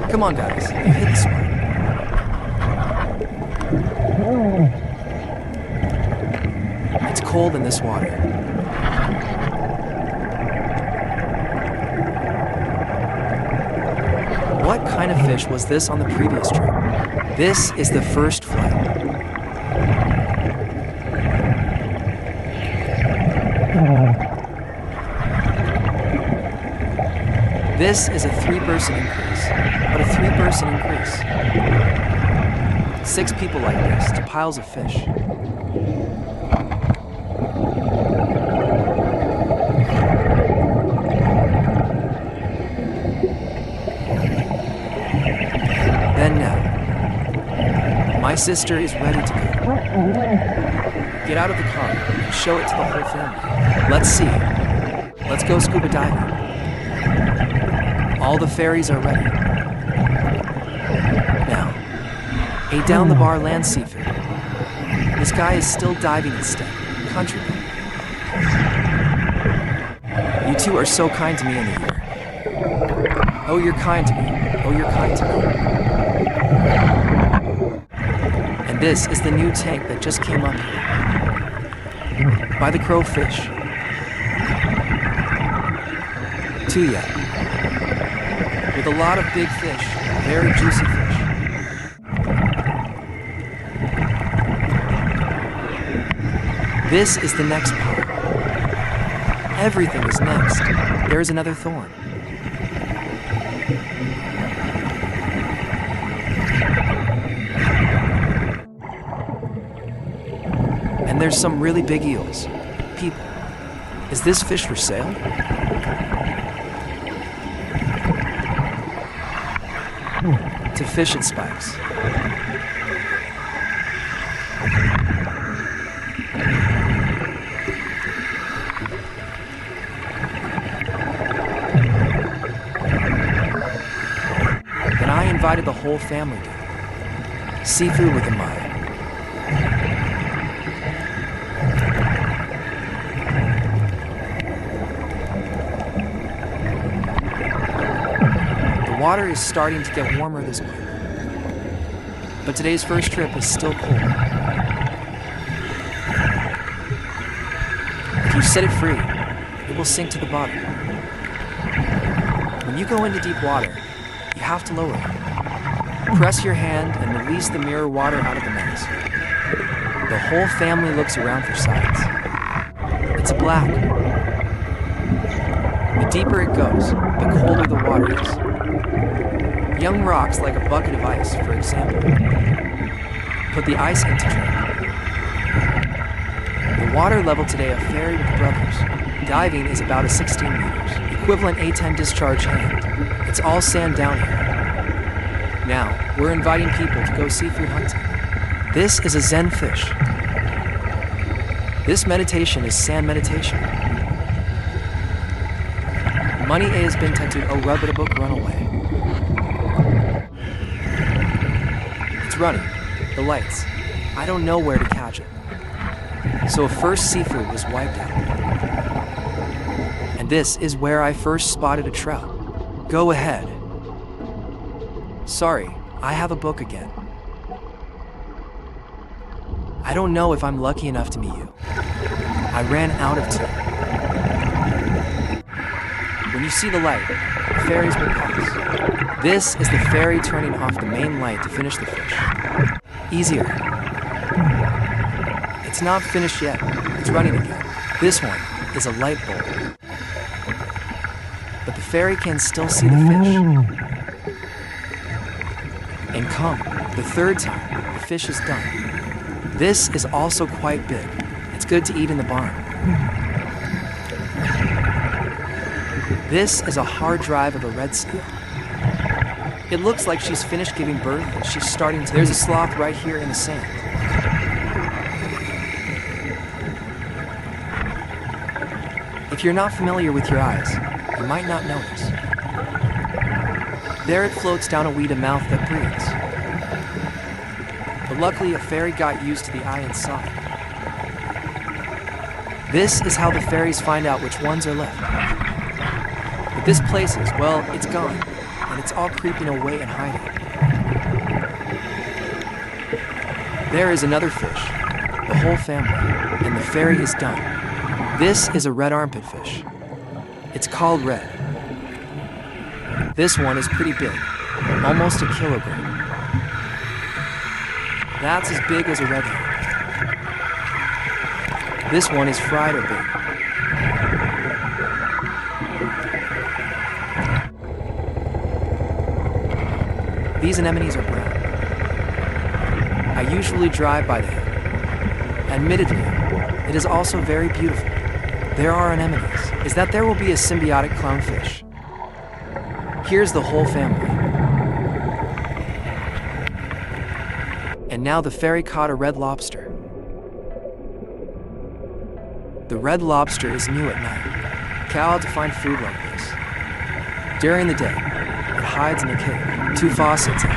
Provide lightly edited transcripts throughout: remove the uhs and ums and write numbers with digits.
Come on, guys. You hit this one. It's cold in this water. What kind of fish was this on the previous trip? This is the first flight. This is a 3-person increase, but a 3-person increase. 6 people like this to piles of fish. Then now, my sister is ready to go. Get out of the car and show it to the whole family. Let's see. Let's go scuba diving. All the ferries are ready. Now, a down-the-bar land seafood. This guy is still diving instead. Countryman. You two are so kind to me in the year. Oh, you're kind to me. Oh, you're kind to me. And this is the new tank that just came up here. By the crowfish. Tuya. With a lot of big fish, very juicy fish. This is the next part. Everything is next. There is another thorn. And there's some really big eels. People, is this fish for sale? To fish it spikes. Then I invited the whole family to seafood with Amaya. The water is starting to get warmer this month. But today's first trip is still cold. If you set it free, it will sink to the bottom. When you go into deep water, you have to lower it. Press your hand and release the mirror water out of the mask. The whole family looks around for sights. It's black. The deeper it goes, the colder the water is. Young rocks like a bucket of ice, for example. Put the ice into drink. The water level today of ferry with brothers. Diving is about a 16 meters, equivalent A10 discharge hand. It's all sand down here. Now, we're inviting people to go seafood hunting. This is a Zen fish. This meditation is sand meditation. Money A has been tattooed, oh rub it a book, run away. It's running. The lights. I don't know where to catch it. So first seafood was wiped out. And this is where I first spotted a trout. Go ahead. Sorry, I have a book again. I don't know if I'm lucky enough to meet you. I ran out of time. When you see the light, the ferries will pass. This is the ferry turning off the main light to finish the fish. Easier. It's not finished yet. It's running again. This one is a light bulb. But the ferry can still see the fish. And come, the third time, the fish is done. This is also quite big. It's good to eat in the barn. This is a hard drive of a red snail. It looks like she's finished giving birth and she's starting to... There's a sloth right here in the sand. If you're not familiar with your eyes, you might not notice. There it floats down a weed mouth that breathes. But luckily a fairy got used to the eye and saw it. This is how the fairies find out which ones are left. But this place is, well, it's gone, and it's all creeping away and hiding. There is another fish, the whole family, and the fairy is done. This is a red armpit fish. It's called red. This one is pretty big, almost a kilogram. That's as big as a red herring. This one is fried or big. These anemones are brown. I usually drive by them. Admittedly, it is also very beautiful. There are anemones. Is that there will be a symbiotic clownfish. Here's the whole family. And now the fairy caught a red lobster. The red lobster is new at night. Cowed to find food like this. During the day, it hides in the cave. 2 faucets in.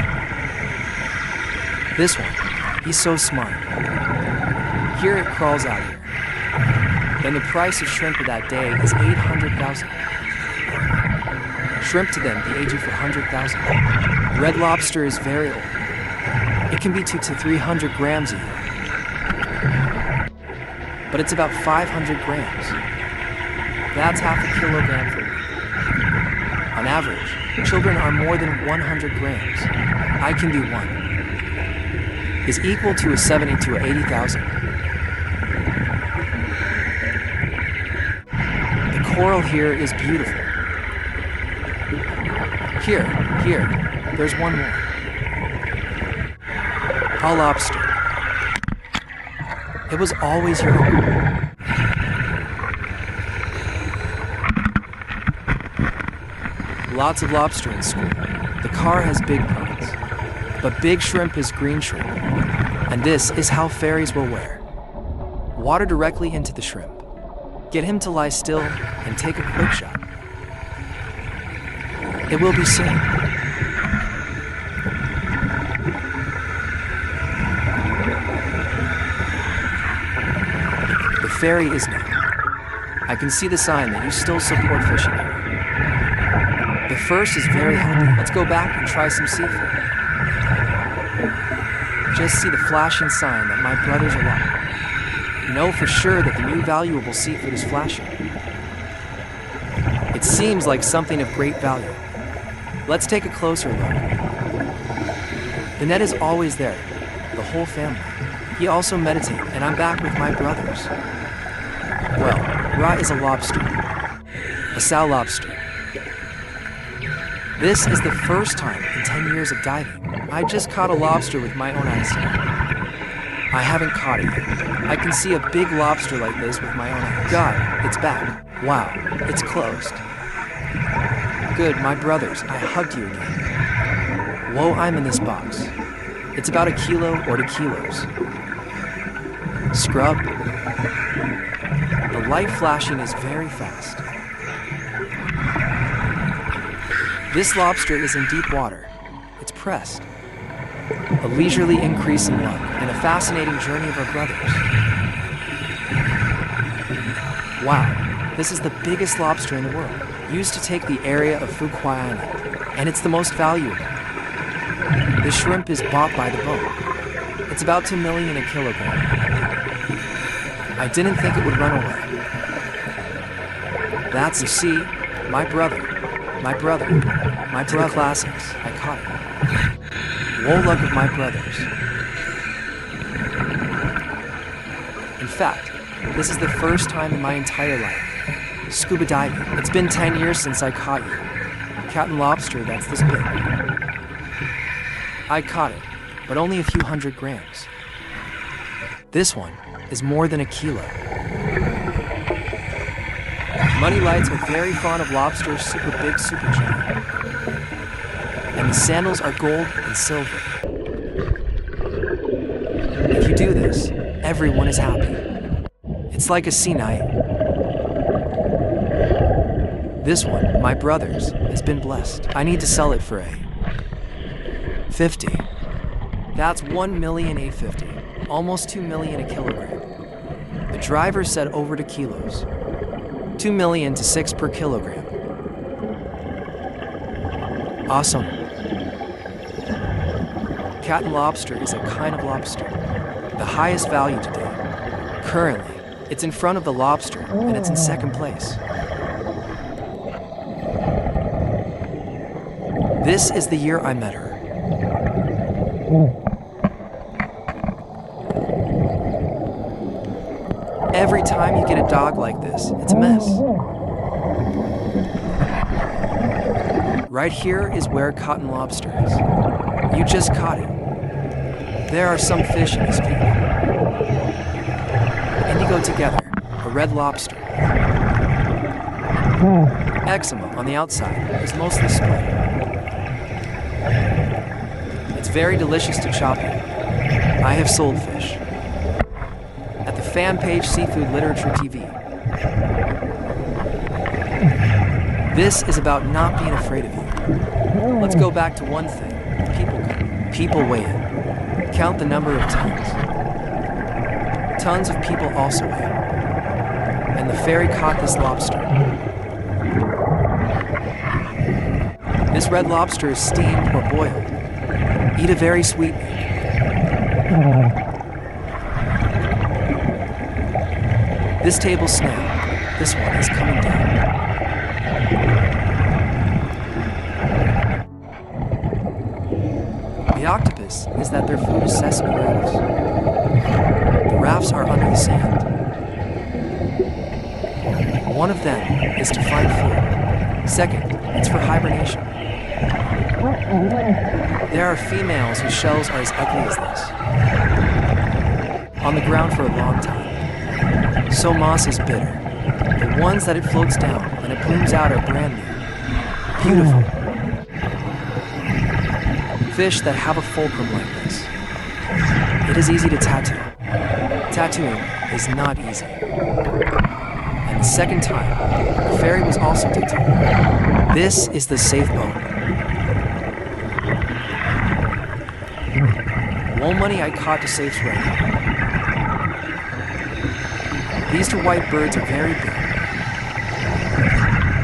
This one, he's so smart. Here it crawls out here. Then the price of shrimp of that day is 800,000. Shrimp to them, they age you for 100,000. Red lobster is very old. It can be 200 to 300 grams a year. But it's about 500 grams. That's half a kilogram for me. On average, children are more than 100 grams. I can do 1. Is equal to a 70 to a 80,000. The coral here is beautiful. Here, there's one more. A lobster. It was always your home. Lots of lobster in school. The car has big prawns. But big shrimp is green shrimp. And this is how fairies will wear. Water directly into the shrimp. Get him to lie still and take a quick shot. It will be soon. The fairy is now. I can see the sign that you still support fishing here. The first is very happy. Let's go back and try some seafood. Just see the flashing sign that my brothers are alive. You know for sure that the new valuable seafood is flashing. It seems like something of great value. Let's take a closer look. The net is always there, the whole family. He also meditates, and I'm back with my brothers. Well, Ra is a lobster. A sow lobster. This is the first time in 10 years of diving. I just caught a lobster with my own eyes today. I haven't caught it yet. I can see a big lobster like this with my own eyes. God, it's back. Wow, it's closed. Good, my brothers, I hugged you again. Whoa, I'm in this box. It's about 1 kilo or 2 kilos. Scrub. The light flashing is very fast. This lobster is in deep water. It's pressed. A leisurely increase in luck and a fascinating journey of our brothers. Wow, this is the biggest lobster in the world, used to take the area of Fuquai Island, and it's the most valuable. The shrimp is bought by the boat. It's about 2 million a kilogram. I didn't think it would run away. That's, you see, my brother, classics. I caught it. Woe luck of my brothers. In fact, this is the first time in my entire life scuba diving. It's been 10 years since I caught you. Cat and lobster that's this big. I caught it, but only a few hundred grams. This one, is more than a kilo. Money lights are very fond of lobsters, super big, super giant. And the sandals are gold and silver. If you do this, everyone is happy. It's like a sea night. This one, my brother's, has been blessed. I need to sell it for 50. That's 1,850,000, almost 2 million a kilogram. The driver said over to kilos. 2 million to 6 per kilogram. Awesome. Cat and lobster is a kind of lobster, the highest value today. Currently, it's in front of the lobster, and it's in second place. This is the year I met her. Every time you get a dog like this, it's a mess. Right here is where cotton lobster is. You just caught it. There are some fish in this field. Indigo together, a red lobster. Eczema on the outside is mostly split. It's very delicious to chop it. I have sold fish. At the fan page Seafood Literature TV. This is about not being afraid of you. Let's go back to one thing. People weigh in. Count the number of tons. Tons of people also weigh. And the ferry caught this lobster. This red lobster is steamed or boiled. Eat a very sweet meat. This table snail, this one is coming down. The octopus is that their food is sesame rafts. The rafts are under the sand. One of them is to find food. Second, it's for hibernation. There are females whose shells are as ugly as this. On the ground for a long time. So moss is bitter. The ones that it floats down and it blooms out are brand new. Beautiful. Fish that have a fulcrum like this. It is easy to tattoo. Tattooing is not easy. And the second time, the ferry was also tattooed. This is the safe boat. One money I caught to safe's ready. These two white birds are very big.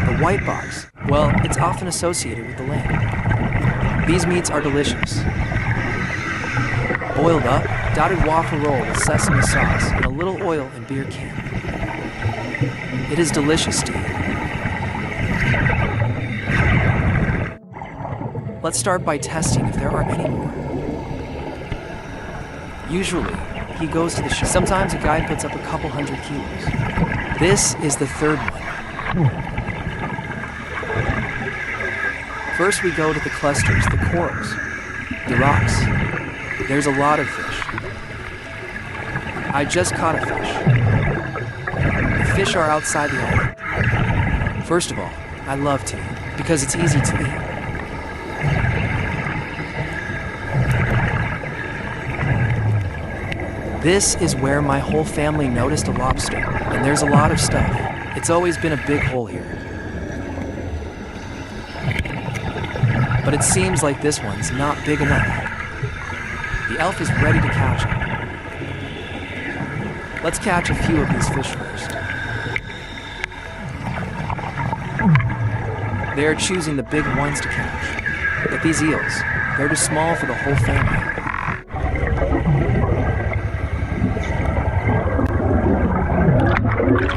The white box, well, it's often associated with the land. These meats are delicious. Boiled up, dotted waffle roll with sesame sauce and a little oil and beer can. It is delicious to eat. Let's start by testing if there are any more. Usually, he goes to the shop. Sometimes a guy puts up a couple hundred kilos. This is the third one. First we go to the clusters, the corals, the rocks. There's a lot of fish. I just caught a fish. The fish are outside the island. First of all, I love to eat because it's easy to eat. This is where my whole family noticed a lobster, and there's a lot of stuff. It's always been a big hole here. But it seems like this one's not big enough. The elf is ready to catch it. Let's catch a few of these fish first. They are choosing the big ones to catch. But these eels, they're too small for the whole family.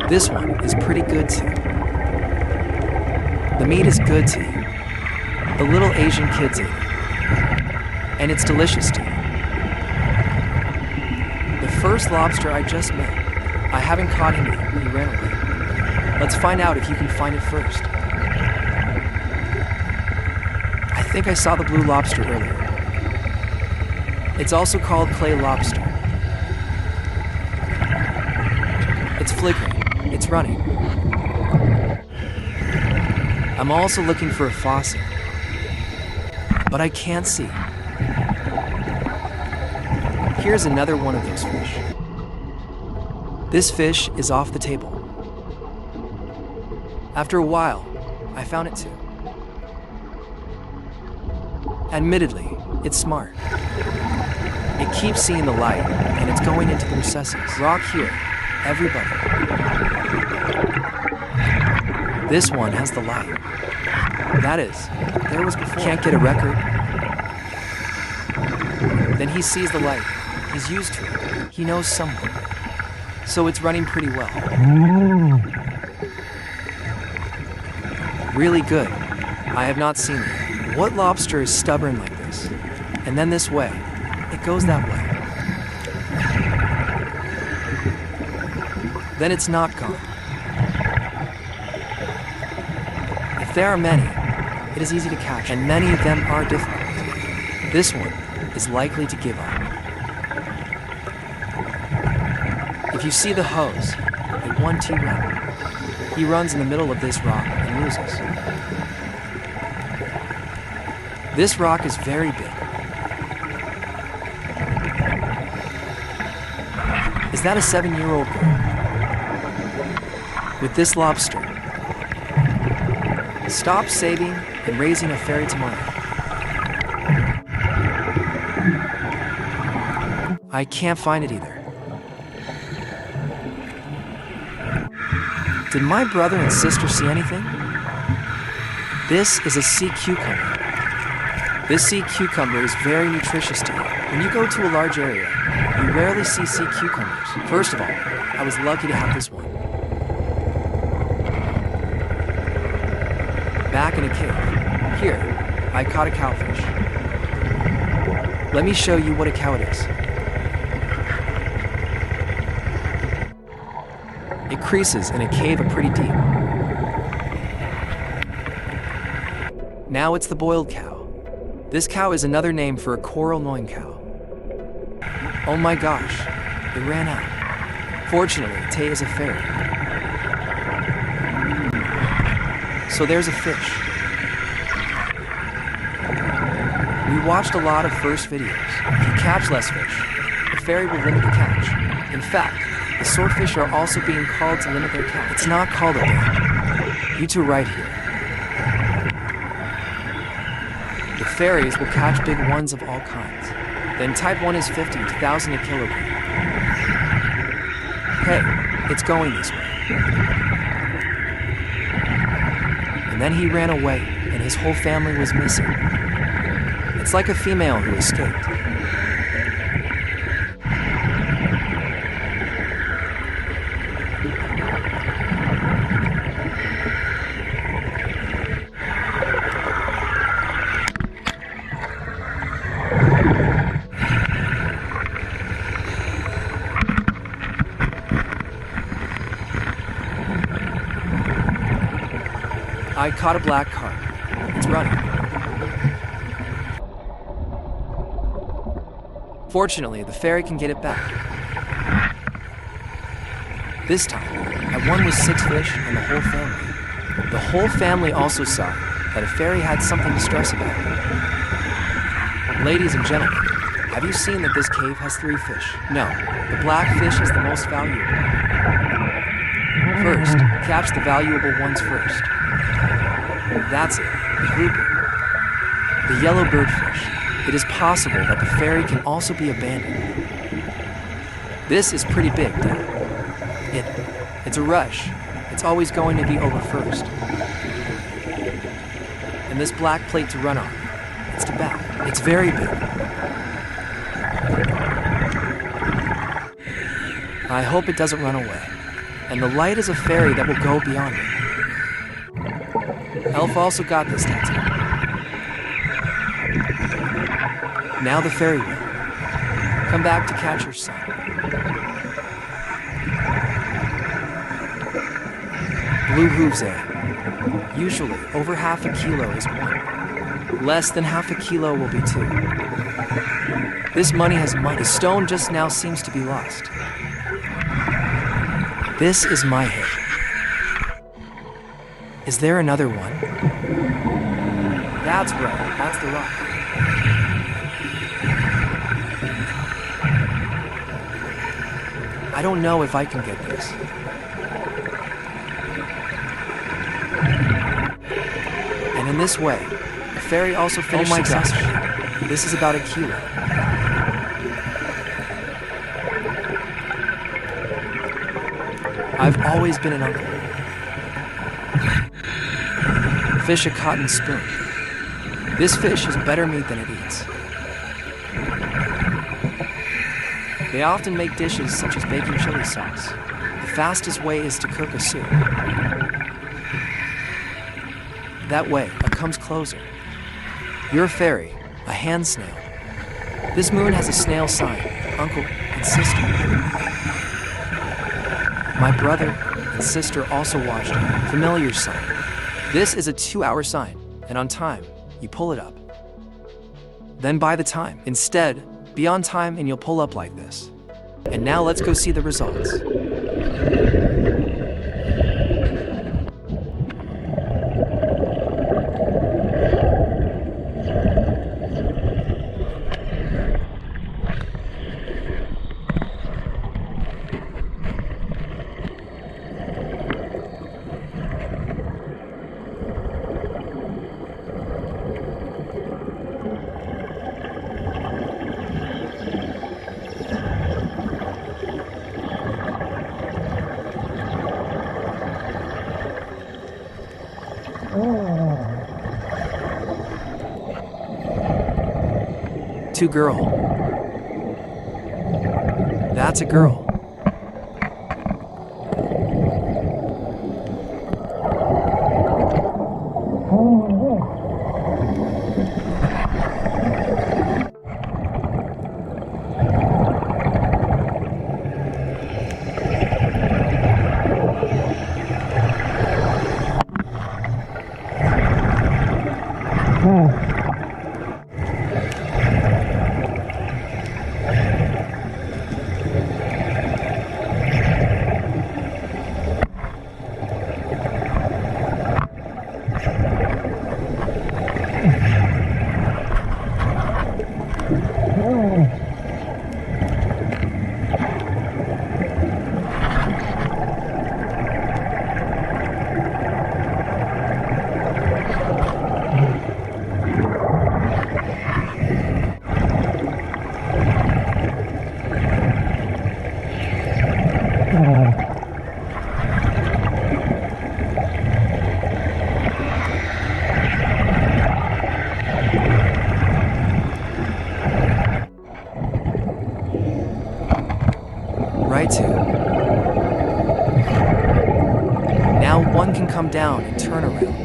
This one is pretty good too. The meat is good to eat. The little Asian kids eat it. And it's delicious to eat. The first lobster I just met, I haven't caught him yet, he ran away. Let's find out if you can find it first. I think I saw the blue lobster earlier. It's also called clay lobster. flickering. It's running. I'm also looking for a fossil, but I can't see. Here's another one of those fish. This fish is off the table. After a while, I found it too. Admittedly, it's smart. It keeps seeing the light, and it's going into the recesses. Rock here, everybody. This one has the light. That is, there was before. Can't get a record. Then he sees the light. He's used to it. He knows someone. So it's running pretty well. Really good. I have not seen it. What lobster is stubborn like this? And then this way. It goes that way. Then it's not gone. If there are many, it is easy to catch, and many of them are difficult. This one is likely to give up. If you see the hose, a 1T run. He runs in the middle of this rock and loses. This rock is very big. Is that a 7-year-old girl? With this lobster. Stop saving and raising a fairy tomorrow. I can't find it either. Did my brother and sister see anything? This is a sea cucumber. This sea cucumber is very nutritious to eat. When you go to a large area, you rarely see sea cucumbers. First of all, I was lucky to have this one. Back in a cave. Here, I caught a cowfish. Let me show you what a cow it is. It creases in a cave pretty deep. Now it's the boiled cow. This cow is another name for a coral gnawing cow. Oh my gosh, it ran out. Fortunately, Tay is a fairy. So there's a fish. We watched a lot of first videos. If you catch less fish, the fairy will limit the catch. In fact, the swordfish are also being called to limit their catch. It's not called a dam. You two right here. The fairies will catch big ones of all kinds. Then type 1 is 50 to 1,000 a kilogram. Hey, it's going this way. And then he ran away, and his whole family was missing. It's like a female who escaped. I caught a black carp. It's running. Fortunately, the fairy can get it back. This time, I won with 6 fish and the whole family. The whole family also saw that a fairy had something to stress about. Ladies and gentlemen, have you seen that this cave has 3 fish? No, the black fish is the most valuable. First, catch the valuable ones first. That's it, the grouper. The yellow birdfish. It is possible that the fairy can also be abandoned. This is pretty big, Dad. It's a rush. It's always going to be over first. And this black plate to run on. It's to back. It's very big. I hope it doesn't run away. And the light is a fairy that will go beyond it. Elf also got this tattoo. Now the fairy will come back to catch her son. Blue hooves, eh? Usually, over half a kilo is 1. Less than half a kilo will be 2. This money has money. The stone just now seems to be lost. This is my hit. Is there another one? That's right, that's the rock. I don't know if I can get this. And in this way, the ferry also finished successfully. This is about a kilo. I've always been an uncle. Fish a cotton spoon. This fish is better meat than it eats. They often make dishes such as baking chili sauce. The fastest way is to cook a soup. That way, it comes closer. You're a fairy, a hand snail. This moon has a snail sign, uncle and sister. My brother and sister also watched it, familiar sign. This is a 2-hour sign, and on time, you pull it up. Then by the time. Instead, be on time and you'll pull up like this. And now let's go see the results. Two girl. That's a girl. Right to. Now one can come down and turn around.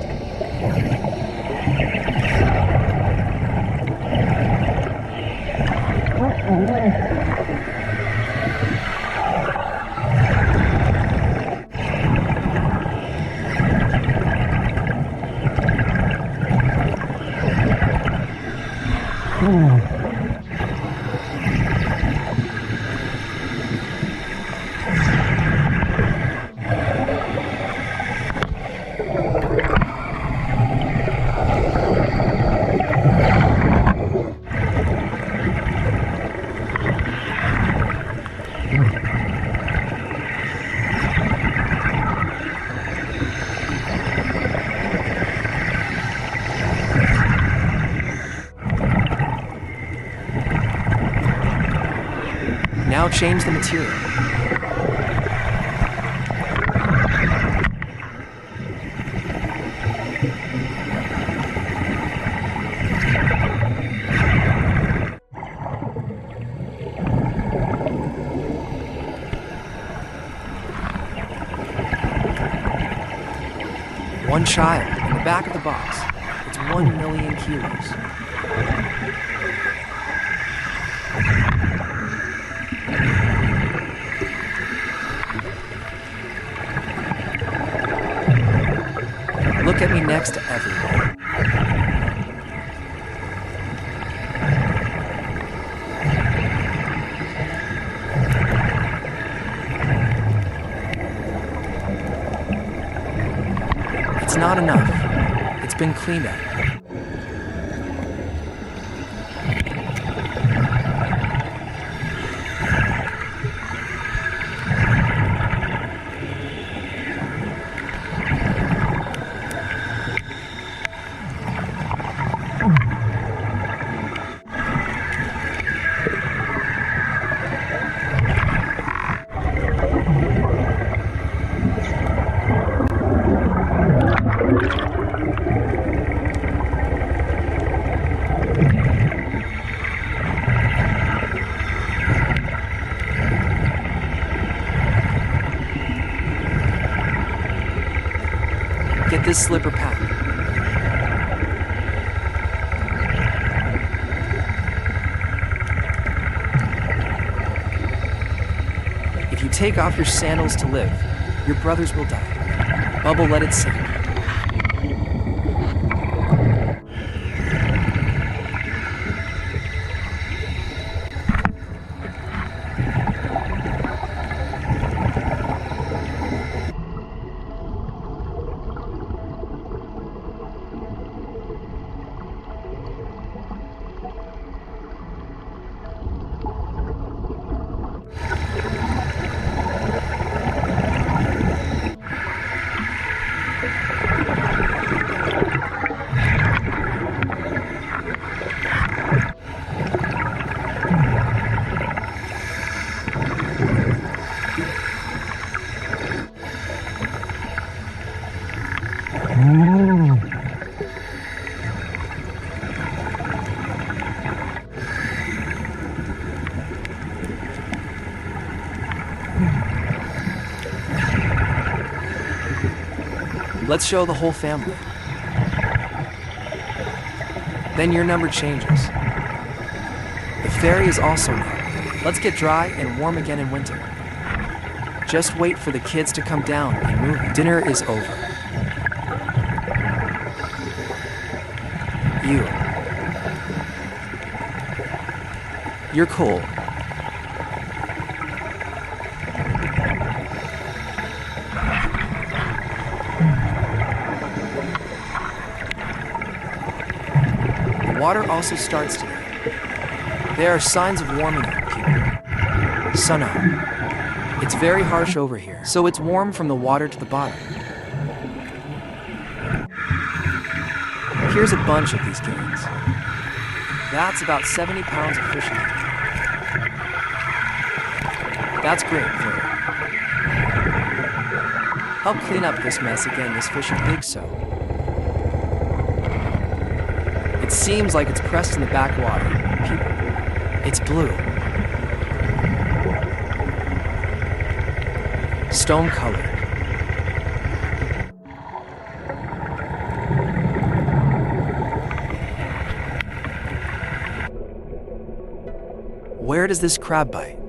Now change the material. One child in the back of the box. It's 1 million kilos. Look at me next to everyone. It's not enough. It's been cleaned up. Get this slipper packed. If you take off your sandals to live, your brothers will die. Bubble, let it sink. Let's show the whole family. Then your number changes. The ferry is also new. Let's get dry and warm again in winter. Just wait for the kids to come down and move. Dinner is over. You're cold. The water also starts today. There are signs of warming up here. Sun out. It's very harsh over here, so it's warm from the water to the bottom. Here's a bunch of these guineas. That's about 70 pounds of fish in it. That's great, Phil. Help clean up this mess again. This fish is big, so. It seems like it's pressed in the backwater. It's blue. Stone colored. Where does this crab bite?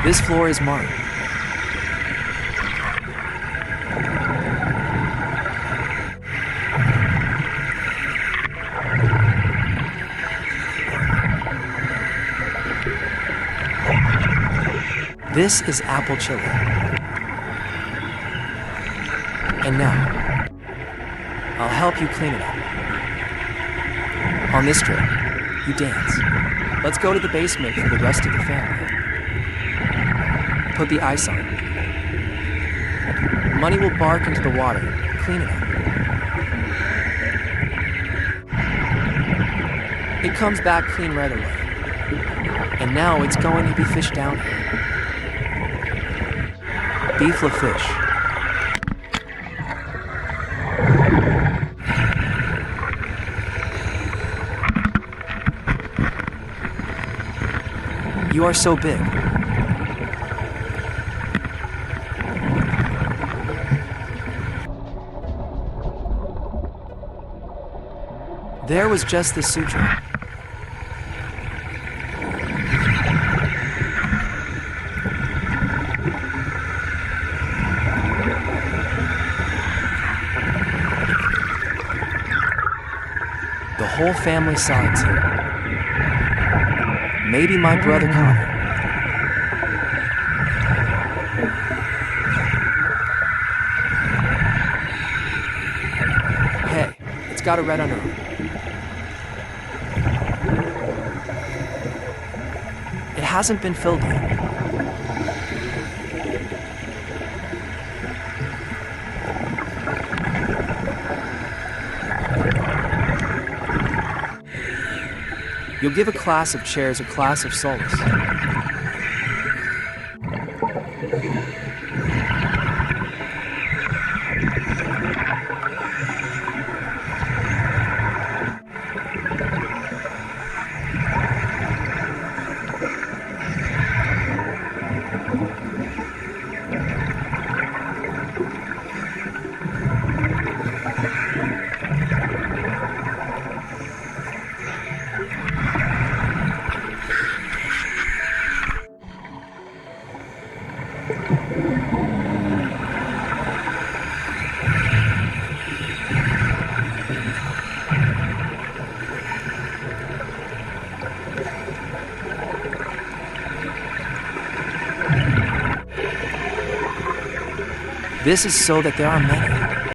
This floor is marked. This is apple chili. And now, I'll help you clean it up. On this trip, you dance. Let's go to the basement for the rest of the family. Put the ice on. Money will bark into the water. Clean it up. It comes back clean right away. And now it's going to be fished down here. Beef la fish. You are so big. There was just the suture. The whole family saw it too. Maybe my brother caught her. Hey, it's got a red underarm. It hasn't been filled yet. You'll give a class of chairs a class of solace. This is so that there are many.